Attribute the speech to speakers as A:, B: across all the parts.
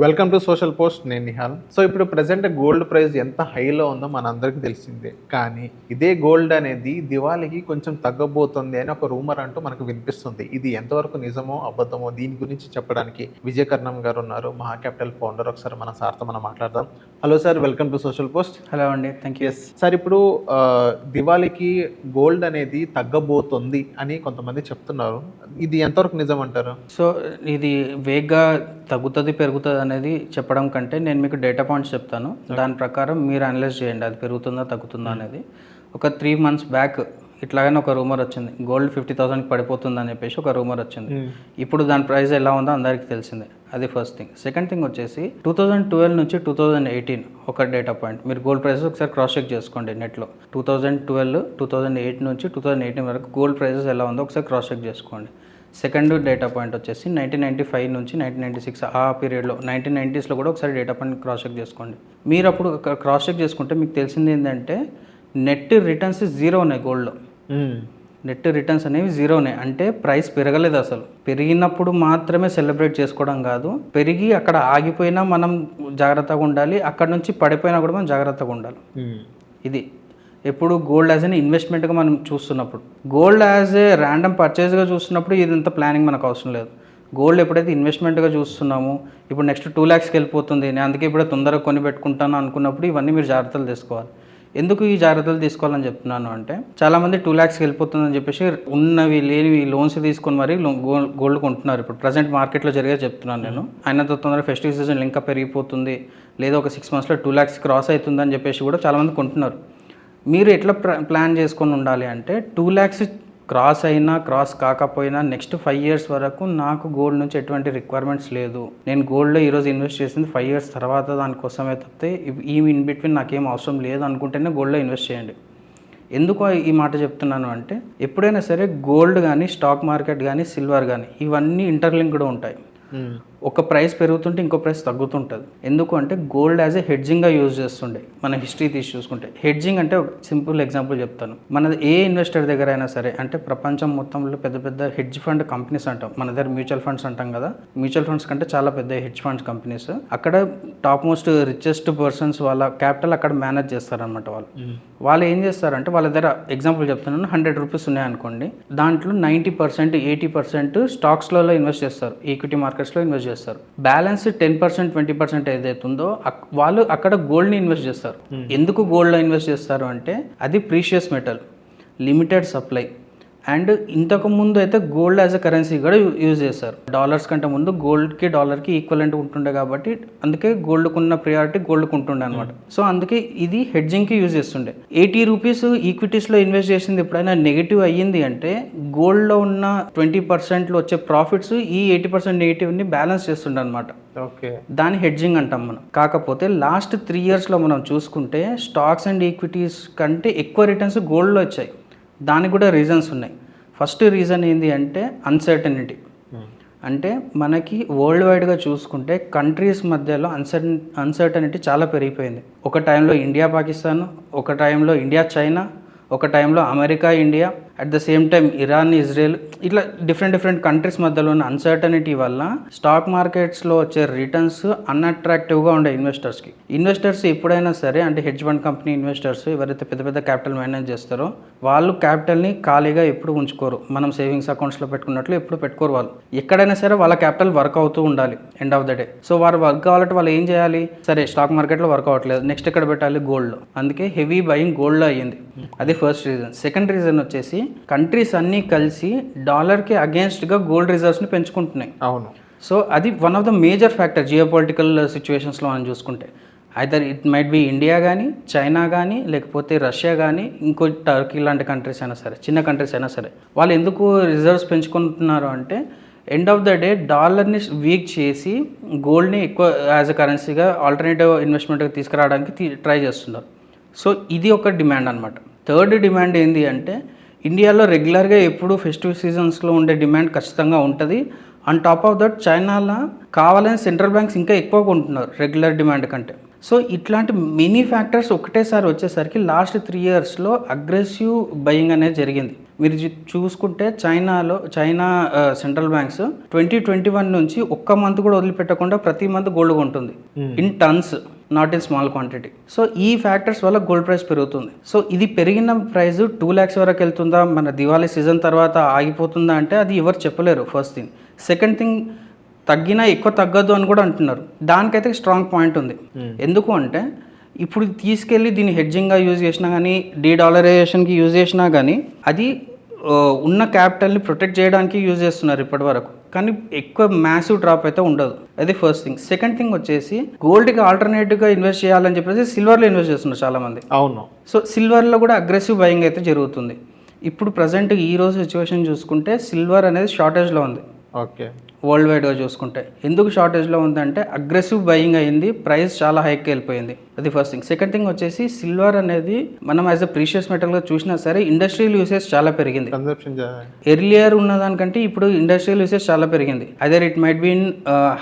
A: Welcome to social post. నేను Nihal. So ఇప్పుడు present gold price ఎంత హైలో ఉందో మనందరికీ తెలిసిందే. కానీ ఇదే గోల్డ్ అనేది దివాళీకి కొంచెం తగ్గబోతుంది అని ఒక రూమర్ అంటూ మనకు వినిపిస్తుంది. ఇది ఎంతవరకు నిజమో అబద్ధమో దీని గురించి చెప్పడానికి విజయ్ కర్ణం గారు ఉన్నారు, మహా క్యాపిటల్ ఫౌండర్. ఒకసారి మన సార్తో మనం మాట్లాడదాం. Hello sir, welcome to social post.
B: Hello అండి, థ్యాంక్ యూ.
A: సార్, ఇప్పుడు దివాళీకి గోల్డ్ అనేది తగ్గబోతుంది అని కొంతమంది చెప్తున్నారు. ఇది ఎంతవరకు నిజం అంటారు?
B: సో ఇది వేగ్గా తగ్గుతుంది పెరుగుతుంది అనేది చెప్పడం కంటే నేను మీకు డేటా పాయింట్స్ చెప్తాను. దాని ప్రకారం మీరు అనలైజ్ చేయండి, అది పెరుగుతుందా తగ్గుతుందా అనేది. ఒక 3 months బ్యాక్ ఇట్లాగనే ఒక రూమర్ వచ్చింది, గోల్డ్ 50,000కి పడిపోతుంది అని చెప్పేసి ఒక రూమర్ వచ్చింది. ఇప్పుడు దాని ప్రైస్ ఎలా ఉందో అందరికీ తెలిసిందే. అది ఫస్ట్ థింగ్. సెకండ్ థింగ్ వచ్చేసి 2012 నుంచి 2018 ఒక డేటా పాయింట్. మీరు గోల్డ్ ప్రైసెస్ ఒకసారి క్రాస్ చెక్ చేసుకోండి నెట్లో. 2012, 2008 నుంచి 2018 వరకు గోల్డ్ ప్రైసెస్ ఎలా ఉందో ఒకసారి క్రాస్ చెక్ చేసుకోండి. సెకండ్ డేటా పాయింట్ వచ్చేసి 1995 నుంచి 1996 ఆ పీరియడ్లో 1990sలో కూడా ఒకసారి డేటా పాయింట్ క్రాస్ చెక్ చేసుకోండి. మీరు అప్పుడు క్రాస్ చెక్ చేసుకుంటే మీకు తెలిసింది ఏంటంటే నెట్ రిటర్న్స్ జీరో ఉన్నాయి గోల్డ్లో. నెట్ రిటర్న్స్ అనేవి జీరో ఉన్నాయి, అంటే ప్రైస్ పెరగలేదు. అసలు పెరిగినప్పుడు మాత్రమే సెలబ్రేట్ చేసుకోవడం కాదు, పెరిగి అక్కడ ఆగిపోయినా మనం జాగ్రత్తగా ఉండాలి, అక్కడ నుంచి పడిపోయినా కూడా మనం జాగ్రత్తగా ఉండాలి. ఇది ఎప్పుడు గోల్డ్ యాజ్ అన్ ఇన్వెస్ట్మెంట్గా మనం చూస్తున్నప్పుడు, గోల్డ్ యాజ్ ఏ ర్యాండమ్ పర్చేస్గా చూస్తున్నప్పుడు ఇదంతా ప్లానింగ్ మనకు అవసరం లేదు. గోల్డ్ ఎప్పుడైతే ఇన్వెస్ట్మెంట్గా చూస్తున్నామో, ఇప్పుడు నెక్స్ట్ 2 lakhsకి వెళ్ళిపోతుంది, నేను అందుకే ఇప్పుడే తొందరగా కొని పెట్టుకుంటాను అనుకున్నప్పుడు ఇవన్నీ మీరు జాగ్రత్తలు తీసుకోవాలి. ఎందుకు ఈ జాగ్రత్తలు తీసుకోవాలని చెప్తున్నాను అంటే, చాలామంది 2 lakhsకి వెళ్ళిపోతుందని చెప్పేసి ఉన్నవి లేనివి లోన్స్ తీసుకొని మరి గోల్డ్ కొంటున్నారు. ఇప్పుడు ప్రజెంట్ మార్కెట్లో జరిగే చెప్తున్నాను నేను. అయినంత తొందరగా ఫెస్టివ్ సీజన్ ఇంకా పెరిగిపోతుంది, లేదా ఒక 6 monthsలో 2 lakhs క్రాస్ అవుతుందని చెప్పేసి కూడా చాలామంది కొంటున్నారు. మీరు ఎట్లా ప్లాన్ చేసుకొని ఉండాలి అంటే, 2 lakhs క్రాస్ అయినా క్రాస్ కాకపోయినా నెక్స్ట్ 5 years వరకు నాకు గోల్డ్ నుంచి ఎటువంటి రిక్వైర్మెంట్స్ లేదు, నేను గోల్డ్లో ఈరోజు ఇన్వెస్ట్ చేసింది 5 years తర్వాత దానికోసమే తప్పితే ఈ ఇన్ బిట్వీన్ నాకేం అవసరం లేదు అనుకుంటేనే గోల్డ్లో ఇన్వెస్ట్ చేయండి. ఎందుకు ఈ మాట చెప్తున్నాను అంటే, ఎప్పుడైనా సరే గోల్డ్ కానీ, స్టాక్ మార్కెట్ కానీ, సిల్వర్ కానీ ఇవన్నీ ఇంటర్లింక్డ్ ఉంటాయి. ఒక ప్రైస్ పెరుగుతుంటే ఇంకో ప్రైస్ తగ్గుతుంటుంది. ఎందుకు అంటే గోల్డ్ యాజ్ ఏ హెడ్జింగ్గా యూజ్ చేస్తుండే. మన హిస్టరీ తీసి చూసుకుంటే హెడ్జింగ్ అంటే ఒక సింపుల్ ఎగ్జాంపుల్ చెప్తాను. మనది ఏ ఇన్వెస్టర్ దగ్గర అయినా సరే, అంటే ప్రపంచం మొత్తంలో పెద్ద పెద్ద హెడ్జ్ ఫండ్ కంపెనీస్ అంటాం, మన దగ్గర మ్యూచువల్ ఫండ్స్ అంటాం కదా, మ్యూచువల్ ఫండ్స్ కంటే చాలా పెద్ద హెడ్జ్ ఫండ్స్ కంపెనీస్. అక్కడ టాప్ మోస్ట్ రిచెస్ట్ పర్సన్స్ వాళ్ళ క్యాపిటల్ అక్కడ మేనేజ్ చేస్తారనమాట. వాళ్ళు ఏం చేస్తారంటే, వాళ్ళ దగ్గర ఎగ్జాంపుల్ చెప్తున్నాను, 100 rupees ఉన్నాయనుకోండి, దాంట్లో 90%, 80% స్టాక్స్లలో ఇన్వెస్ట్ చేస్తారు, ఈక్విటీ మార్కెట్స్లో ఇన్వెస్ట్ చేస్తారు. బ్యాలెన్స్ 10%, 20% ఏదైతుందో వాళ్ళు అక్కడ గోల్డ్ని ఇన్వెస్ట్ చేస్తారు. ఎందుకు గోల్డ్లో ఇన్వెస్ట్ చేస్తారు అంటే, అది precious metal, limited supply. And ఇంతకు ముందు అయితే గోల్డ్ యాజ్ అ కరెన్సీ కూడా యూజ్ చేస్తారు. డాలర్స్ కంటే ముందు గోల్డ్కి డాలర్కి ఈక్వలెంట్ ఉంటుండే కాబట్టి అందుకే గోల్డ్కు ఉన్న ప్రియారిటీ గోల్డ్కు ఉంటుండే అనమాట. సో అందుకే ఇది హెడ్జింగ్కి యూజ్ చేస్తుండే. 80 rupees ఈక్విటీస్లో ఇన్వెస్ట్ చేసింది ఎప్పుడైనా నెగిటివ్ అయ్యింది అంటే, గోల్డ్లో ఉన్న 20%లో వచ్చే ప్రాఫిట్స్ ఈ 80% నెగిటివ్ని బ్యాలెన్స్ చేస్తుండే అనమాట.
A: ఓకే, దాని
B: హెడ్జింగ్ అంటాం మనం. కాకపోతే లాస్ట్ 3 yearsలో మనం చూసుకుంటే స్టాక్స్ అండ్ ఈక్విటీస్ కంటే ఎక్కువ రిటర్న్స్ గోల్డ్లో వచ్చాయి. దానికి కూడా రీజన్స్ ఉన్నాయి. ఫస్ట్ రీజన్ ఏంటి అంటే అన్సర్టనిటీ. అంటే మనకి వరల్డ్ వైడ్గా చూసుకుంటే కంట్రీస్ మధ్యలో అన్సర్టనిటీ చాలా పెరిగిపోయింది. ఒక టైంలో ఇండియా పాకిస్తాన్, ఒక టైంలో ఇండియా చైనా, ఒక టైంలో America India, at the same time Iran Israel, ఇట్లా డిఫరెంట్ కంట్రీస్ మధ్యలో ఉన్న అన్సర్టనిటీ వల్ల స్టాక్ మార్కెట్స్లో వచ్చే రిటర్న్స్ అన్అట్రాక్టివ్గా ఉండే ఇన్వెస్టర్స్కి. ఇన్వెస్టర్స్ ఎప్పుడైనా సరే, అంటే హెడ్జ్ ఫండ్ కంపెనీ ఇన్వెస్టర్స్ ఎవరైతే పెద్ద పెద్ద క్యాపిటల్ మేనేజ్ చేస్తారో వాళ్ళు క్యాపిటల్ని ఖాళీగా ఎప్పుడు ఉంచుకోరు. మనం సేవింగ్స్ అకౌంట్స్లో పెట్టుకున్నట్లు ఎప్పుడు పెట్టుకోరు. వాళ్ళు ఎక్కడైనా సరే వాళ్ళ క్యాపిటల్ వర్క్ అవుతూ ఉండాలి end of the day. So వారు వర్క్ కావాలంటే వాళ్ళు ఏం చేయాలి? సరే, స్టాక్ మార్కెట్లో వర్క్ అవ్వట్లేదు, నెక్స్ట్ ఎక్కడ పెట్టాలి? గోల్డ్లో. అందుకే హెవీ బయింగ్ గోల్డ్లో అయ్యింది. అది ఫస్ట్ రీజన్. సెకండ్ రీజన్ వచ్చేసి, కంట్రీస్ అన్నీ కలిసి డాలర్కి అగేన్స్ట్గా గోల్డ్ రిజర్వ్స్ని పెంచుకుంటున్నాయి.
A: అవును.
B: సో అది one of the major factor geopolitical సిచ్యువేషన్స్లో మనం చూసుకుంటే. Either it might be India కానీ, చైనా కానీ, లేకపోతే రష్యా కానీ, ఇంకో టర్కీ లాంటి కంట్రీస్ అయినా సరే, చిన్న కంట్రీస్ అయినా సరే, వాళ్ళు ఎందుకు రిజర్వ్స్ పెంచుకుంటున్నారు అంటే, ఎండ్ ఆఫ్ ద డే డాలర్ని వీక్ చేసి గోల్డ్ని ఎక్కువ యాజ్ అ కరెన్సీగా ఆల్టర్నేటివ్ ఇన్వెస్ట్మెంట్గా తీసుకురావడానికి ట్రై చేస్తున్నారు. సో ఇది ఒక డిమాండ్ అనమాట. థర్డ్ డిమాండ్ ఏంటి అంటే, ఇండియాలో రెగ్యులర్గా ఎప్పుడు ఫెస్టివ్ సీజన్స్లో ఉండే డిమాండ్ ఖచ్చితంగా ఉంటుంది. ఆన్ టాప్ ఆఫ్ దట్ చైనాలో కావాలని సెంట్రల్ బ్యాంక్స్ ఇంకా ఎక్కువ కొంటున్నారు రెగ్యులర్ డిమాండ్ కంటే. సో ఇట్లాంటి మెనీ ఫ్యాక్టర్స్ ఒకటేసారి వచ్చేసరికి లాస్ట్ 3 yearsలో అగ్రెసివ్ బయింగ్ అనేది జరిగింది. మీరు చూసుకుంటే చైనా సెంట్రల్ బ్యాంక్స్ 2021 నుంచి ఒక్క మంత్ కూడా వదిలిపెట్టకుండా ప్రతి మంత్ గోల్డ్ కొంటుంది in tons, not in small quantity. So ఈ ఫ్యాక్టర్స్ వల్ల గోల్డ్ ప్రైస్ పెరుగుతుంది. సో ఇది పెరిగిన ప్రైస్ 2 lakhs వరకు వెళ్తుందా, మన దివాళీ సీజన్ తర్వాత ఆగిపోతుందా అంటే అది ఎవరు చెప్పలేరు. First thing. సెకండ్ థింగ్, తగ్గినా ఎక్కువ తగ్గదు అని కూడా అంటున్నారు. దానికైతే స్ట్రాంగ్ పాయింట్ ఉంది. ఎందుకు అంటే ఇప్పుడు తీసుకెళ్ళి దీన్ని హెడ్జింగ్గా యూజ్ చేసినా కానీ, డీడాలరైజేషన్కి యూజ్ చేసినా కానీ అది ఉన్న క్యాపిటల్ని ప్రొటెక్ట్ చేయడానికి యూజ్ చేస్తున్నారు ఇప్పటి వరకు. కానీ ఎక్కువ మ్యాసివ్ డ్రాప్ అయితే ఉండదు. అది ఫస్ట్ థింగ్. సెకండ్ థింగ్ వచ్చేసి గోల్డ్కి ఆల్టర్నేటివ్గా ఇన్వెస్ట్ చేయాలని చెప్పేసి సిల్వర్లో ఇన్వెస్ట్ చేస్తున్నారు చాలామంది.
A: అవును.
B: సో సిల్వర్లో కూడా అగ్రెసివ్ బయింగ్ అయితే జరుగుతుంది. ఇప్పుడు ప్రజెంట్ ఈ రోజు సిచ్యువేషన్ చూసుకుంటే సిల్వర్ అనేది షార్టేజ్లో ఉంది.
A: ఓకే.
B: వరల్డ్ వైడ్గా చూసుకుంటే ఎందుకు షార్టేజ్లో ఉందంటే అగ్రెసివ్ బయింగ్ అయింది, ప్రైస్ చాలా హైక్కి వెళ్ళిపోయింది. అది ఫస్ట్ థింగ్. సెకండ్ థింగ్ వచ్చేసి సిల్వర్ అనేది మనం యాజ్ అ ప్రీషియస్ మెటల్గా చూసినా సరే ఇండస్ట్రియల్ యూసేజ్ చాలా పెరిగింది. ఎర్లియర్ ఉన్నదానికంటే ఇప్పుడు ఇండస్ట్రియల్ యూసేజ్ చాలా పెరిగింది. Other it might be in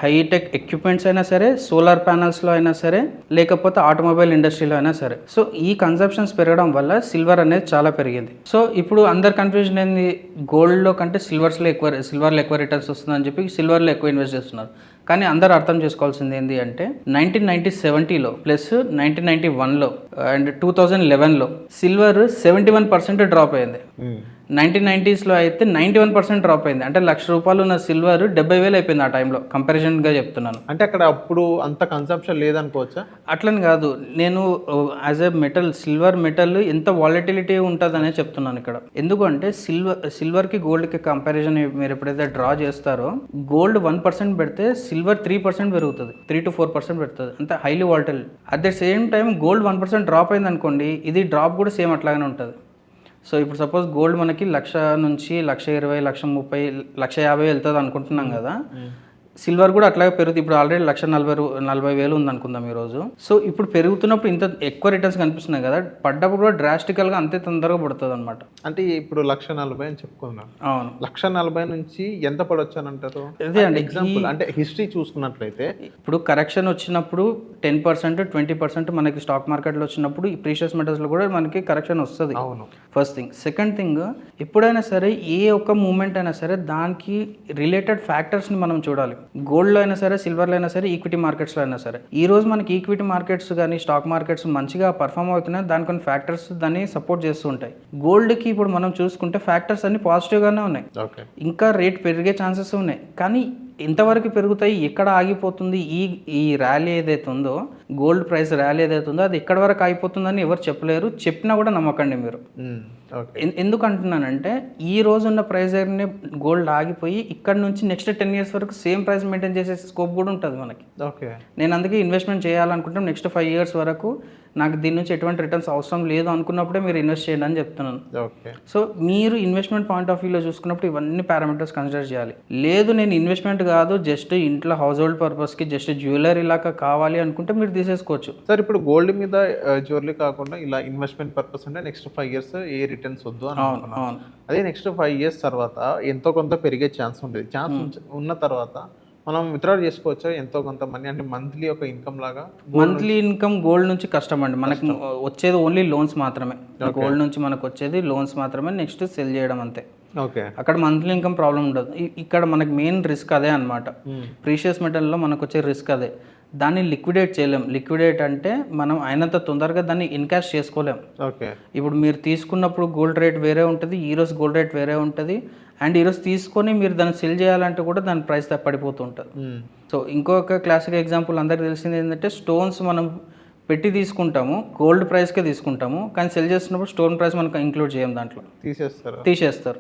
B: hightech equipments అయినా సరే, సోలార్ ప్యానల్స్లో అయినా సరే, లేకపోతే ఆటోమొబైల్ ఇండస్ట్రీలో అయినా సరే. సో ఈ కన్సంప్షన్స్ పెరగడం వల్ల సిల్వర్ అనేది చాలా పెరిగింది. సో ఇప్పుడు అందరు కన్ఫ్యూజన్ ఏంది, గోల్డ్లో కంటే సిల్వర్లో ఎక్కువ రిటర్న్స్ వస్తుందని చెప్పి సిల్వర్లో ఎక్కువ ఇన్వెస్ట్ చేస్తున్నారు. కానీ అందరూ అర్థం చేసుకోవాల్సింది ఏంటి అంటే 1970లో ప్లస్ 1991లో అండ్ 2011లో సిల్వర్ 71% డ్రాప్ అయింది. 1990sలో అయితే 91% డ్రాప్ అయింది. అంటే ₹1,00,000 ఉన్న సిల్వర్ 70,000 అయిపోయింది ఆ టైంలో. కంపారిజన్గా చెప్తున్నాను.
A: అంటే అక్కడ అప్పుడు అంత కన్సంప్షన్ లేదనుకోవచ్చా?
B: అట్లని కాదు, నేను as a metal, silver metal ఎంత వాలటిలిటీ ఉంటుందనే చెప్తున్నాను ఇక్కడ. ఎందుకంటే సిల్వర్కి గోల్డ్కి కంపారిజన్ మీరు ఎప్పుడైతే డ్రా చేస్తారో, గోల్డ్ 1% పెడితే సిల్వర్ 3% పెరుగుతుంది, 3 to 4% పెడుతుంది. అంత highly volatile. At the same time gold 1% drop అయింది అనుకోండి, ఇది డ్రాప్ కూడా సేమ్ అట్లాగానే ఉంటుంది. సో ఇప్పుడు సపోజ్ గోల్డ్ మనకి 1,00,000 నుంచి 1,20,000, 1,30,000, 1,50,000 వెళ్తుంది అనుకుంటున్నాం కదా, సిల్వర్ కూడా అట్లాగే పెరుగుతుంది. ఇప్పుడు ఆల్రెడీ 1,40,000 ఉంది అనుకుందాం ఈరోజు. సో ఇప్పుడు పెరుగుతున్నప్పుడు ఇంత ఎక్కువ రిటర్న్స్ కనిపిస్తున్నాయి కదా, పడ్డప్పుడు కూడా డ్రాస్టికల్గా అంతే తొందరగా పడుతుంది అనమాట.
A: అంటే ఇప్పుడు 1,40,000 అని చెప్పుకున్నాం.
B: అవును.
A: 1,40,000 నుంచి ఎంత పడవచ్చు అని అంటారు?
B: అదే అండి
A: ఎగ్జాంపుల్. అంటే హిస్టరీ చూసుకున్నట్లయితే
B: ఇప్పుడు కరెక్షన్ వచ్చినప్పుడు 10%, 20% మనకి స్టాక్ మార్కెట్లో వచ్చినప్పుడు ఈ ప్రీషియస్ మెటల్స్లో కూడా మనకి కరెక్షన్ వస్తుంది.
A: అవును.
B: First thing. సెకండ్ థింగ్, ఎప్పుడైనా సరే ఏ ఒక్క మూమెంట్ అయినా సరే దానికి రిలేటెడ్ ఫ్యాక్టర్స్ని మనం చూడాలి. గోల్డ్లో అయినా సరే, సిల్వర్లో అయినా సరే, ఈక్విటీ మార్కెట్స్లో అయినా సరే. ఈ రోజు మనకి ఈక్విటీ మార్కెట్స్ కానీ స్టాక్ మార్కెట్స్ మంచిగా పర్ఫామ్ అవుతున్నాయి, దాని కొన్ని ఫ్యాక్టర్స్ దాన్ని సపోర్ట్ చేస్తూ ఉంటాయి. గోల్డ్కి ఇప్పుడు మనం చూసుకుంటే ఫ్యాక్టర్స్ అన్ని పాజిటివ్గానే ఉన్నాయి. ఇంకా రేట్ పెరిగే ఛాన్సెస్ ఉన్నాయి. కానీ ఎంతవరకు పెరుగుతాయి, ఎక్కడ ఆగిపోతుంది, ఈ ర్యాలీ ఏదైతే ఉందో, గోల్డ్ ప్రైస్ ర్యాలీ ఏదైతే ఉందో అది ఎక్కడ వరకు ఆగిపోతుందని ఎవరు చెప్పలేరు. చెప్పినా కూడా నమ్మకండి మీరు. ఎందుకు అంటున్నానంటే ఈ రోజు ఉన్న ప్రైస్ దగ్గరనే గోల్డ్ ఆగిపోయి ఇక్కడ నుంచి నెక్స్ట్ 10 years వరకు సేమ్ ప్రైస్ మెయింటైన్ చేసే స్కోప్ కూడా ఉంటుంది మనకి. నేను అందుకే ఇన్వెస్ట్మెంట్ చేయాలనుకుంటే నెక్స్ట్ 5 years వరకు నాకు దీని నుంచి ఎటువంటి రిటర్న్స్ అవసరం లేదు అనుకున్నప్పుడే మీరు ఇన్వెస్ట్ చేయండి అని చెప్తున్నాను. సో మీరు ఇన్వెస్ట్మెంట్ పాయింట్ ఆఫ్ వ్యూలో చూసుకున్నప్పుడు ఇవన్నీ పారామీటర్స్ కన్సిడర్ చేయాలి. లేదు నేను ఇన్వెస్ట్మెంట్ కాదు, జస్ట్ ఇంట్లో హౌస్ హోల్డ్ పర్పస్కి జస్ట్ జ్యువెలరీ లాగా కావాలి అనుకుంటే మీరు తీసేసుకోవచ్చు.
A: సార్ ఇప్పుడు గోల్డ్ మీద జ్యువెలరీ కాకుండా ఇలా ఇన్వెస్ట్మెంట్ పర్పస్ అంటే నెక్స్ట్ 5 years ఏ రిటర్న్స్ వద్దు అని అనుకున్నాను. అదే నెక్స్ట్ 5 years తర్వాత ఎంతో కొంత పెరిగే ఛాన్స్ ఉంటుంది. ఛాన్స్ ఉన్న తర్వాత మనం విత్డ్రా చేసుకోవచ్చు ఎంతో కొంత మనీ, అంటే మంత్లీ ఒక ఇన్కమ్ లాగా.
B: మంత్లీ ఇన్కమ్ గోల్డ్ నుంచి కష్టం అండి. మనకు వచ్చేది ఓన్లీ లోన్స్ మాత్రమే. గోల్డ్ నుంచి మనకు వచ్చేది లోన్స్ మాత్రమే, నెక్స్ట్ సెల్ చేయడం అంతే.
A: ఓకే.
B: అక్కడ మంత్లీ ఇన్కమ్ ప్రాబ్లం ఉండదు. ఇక్కడ మనకి మెయిన్ రిస్క్ అదే అనమాట. ప్రీషియస్ మెటల్లో మనకు వచ్చే రిస్క్ అదే. దాన్ని లిక్విడేట్ చేయలేం. లిక్విడేట్ అంటే మనం అయినంత తొందరగా దాన్ని ఇన్కాష్ చేసుకోలేం.
A: ఓకే.
B: ఇప్పుడు మీరు తీసుకున్నప్పుడు గోల్డ్ రేట్ వేరే ఉంటుంది, ఈరోజు గోల్డ్ రేట్ వేరే ఉంటుంది, అండ్ ఈరోజు తీసుకొని మీరు దాన్ని సెల్ చేయాలంటే కూడా దాని ప్రైస్ పడిపోతూ ఉంటుంది. సో ఇంకొక క్లాసిక్ ఎగ్జాంపుల్ అందరికీ తెలిసింది ఏంటంటే, స్టోన్స్ మనం పెట్టి తీసుకుంటాము, గోల్డ్ ప్రైస్కే తీసుకుంటాము, కానీ సెల్ చేస్తున్నప్పుడు స్టోన్ ప్రైస్ మనకు ఇంక్లూడ్ చేయం, దాంట్లో తీసేస్తారు.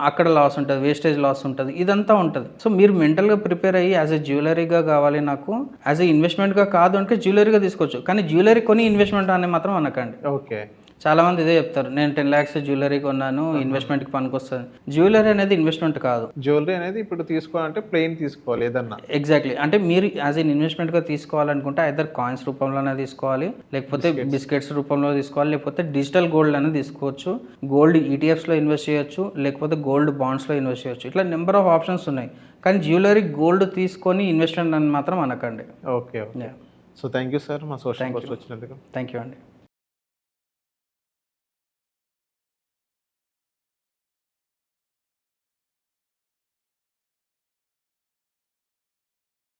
B: అక్కడ లాస్ ఉంటుంది, వేస్టేజ్ లాస్ ఉంటుంది, ఇదంతా ఉంటుంది. సో మీరు మెంటల్గా ప్రిపేర్ అయ్యి యాజ్ ఎ జ్యువెలరీగా కావాలి నాకు, యాజ్ ఎ ఇన్వెస్ట్మెంట్గా కాదు అంటే జ్యువెలరీగా తీసుకోవచ్చు, కానీ జ్యువెలరీ కొని ఇన్వెస్ట్మెంట్ అనే మాత్రం అనకండి.
A: ఓకే.
B: చాలామంది ఇదే చెప్తారు, నేను 10 lakhs జ్యువెలరీ కొన్నాను, ఇన్వెస్ట్మెంట్కి పనికొస్తుంది. జ్యువెలరీ అనేది ఇన్వెస్ట్మెంట్ కాదు.
A: జ్యువెలరీ అనేది ఇప్పుడు తీసుకోవాలంటే ప్లెయిన్ తీసుకోవాలి ఏదన్నా.
B: ఎగ్జాక్ట్లీ. అంటే మీరు యాజ్ ఎన్ ఇన్వెస్ట్మెంట్గా తీసుకోవాలనుకుంటే ఐదర్ కాయిన్స్ రూపంలోనే తీసుకోవాలి, లేకపోతే బిస్కెట్స్ రూపంలో తీసుకోవాలి, లేకపోతే డిజిటల్ గోల్డ్ అనేది తీసుకోవచ్చు. గోల్డ్ ఈటీఎఫ్స్లో ఇన్వెస్ట్ చేయొచ్చు, లేకపోతే గోల్డ్ బాండ్స్లో ఇన్వెస్ట్ చేయొచ్చు. ఇట్లా నెంబర్ ఆఫ్ ఆప్షన్స్ ఉన్నాయి. కానీ జ్యువెలరీ గోల్డ్ తీసుకొని ఇన్వెస్ట్మెంట్ అని మాత్రం అనకండి.
A: Okay. So thank you sir మా సోషల్ వచ్చినందుకు.
B: థ్యాంక్ యూ అండి.